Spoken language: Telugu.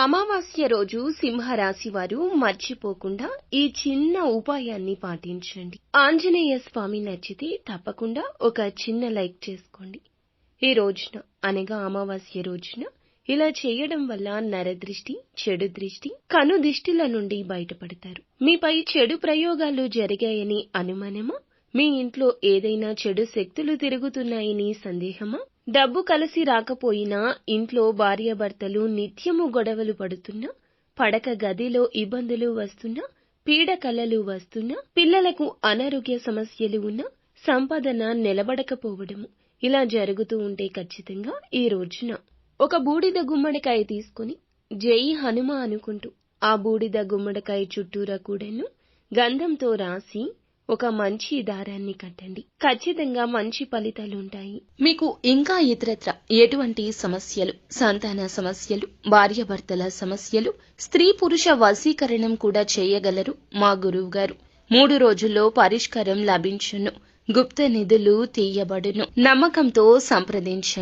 అమావాస్య రోజు సింహరాశి వారు మర్చిపోకుండా ఈ చిన్న ఉపాయాన్ని పాటించండి. ఆంజనేయ స్వామి నచ్చితే తప్పకుండా ఒక చిన్న లైక్ చేసుకోండి. ఈ రోజున అనగా అమావాస్య రోజున ఇలా చేయడం వల్ల నరదృష్టి, చెడు దృష్టి, కను దిష్టిల నుండి బయటపడతారు. మీపై చెడు ప్రయోగాలు జరిగాయని అనుమానమా? మీ ఇంట్లో ఏదైనా చెడు శక్తులు తిరుగుతున్నాయని సందేహమా? డబ్బు కలిసి రాకపోయినా, ఇంట్లో భార్యాభర్తలు నిత్యము గొడవలు పడుతున్నా, పడక గదిలో ఇబ్బందులు వస్తున్నా, పీడ కలలు వస్తున్నా, పిల్లలకు అనారోగ్య సమస్యలు ఉన్నా, సంపాదన నిలబడకపోవడము ఇలా జరుగుతూ ఉంటే ఖచ్చితంగా ఈ రోజున ఒక బూడిద గుమ్మడికాయ తీసుకుని జై హనుమ అనుకుంటూ ఆ బూడిద గుమ్మడికాయ చుట్టూరా కూడాను గంధంతో రాసి ఒక మంచి దారాన్ని కట్టండి. ఖచ్చితంగా మంచి ఫలితాలుంటాయి. మీకు ఇంకా ఇతరత్ర ఎటువంటి సమస్యలు, సంతాన సమస్యలు, భార్యాభర్తల సమస్యలు, స్త్రీ పురుష వశీకరణం కూడా చేయగలరు మా గురువు గారు. 3 రోజుల్లో పరిష్కారం లభించును. గుప్త నిధులు తీయబడును. నమ్మకంతో సంప్రదించండి.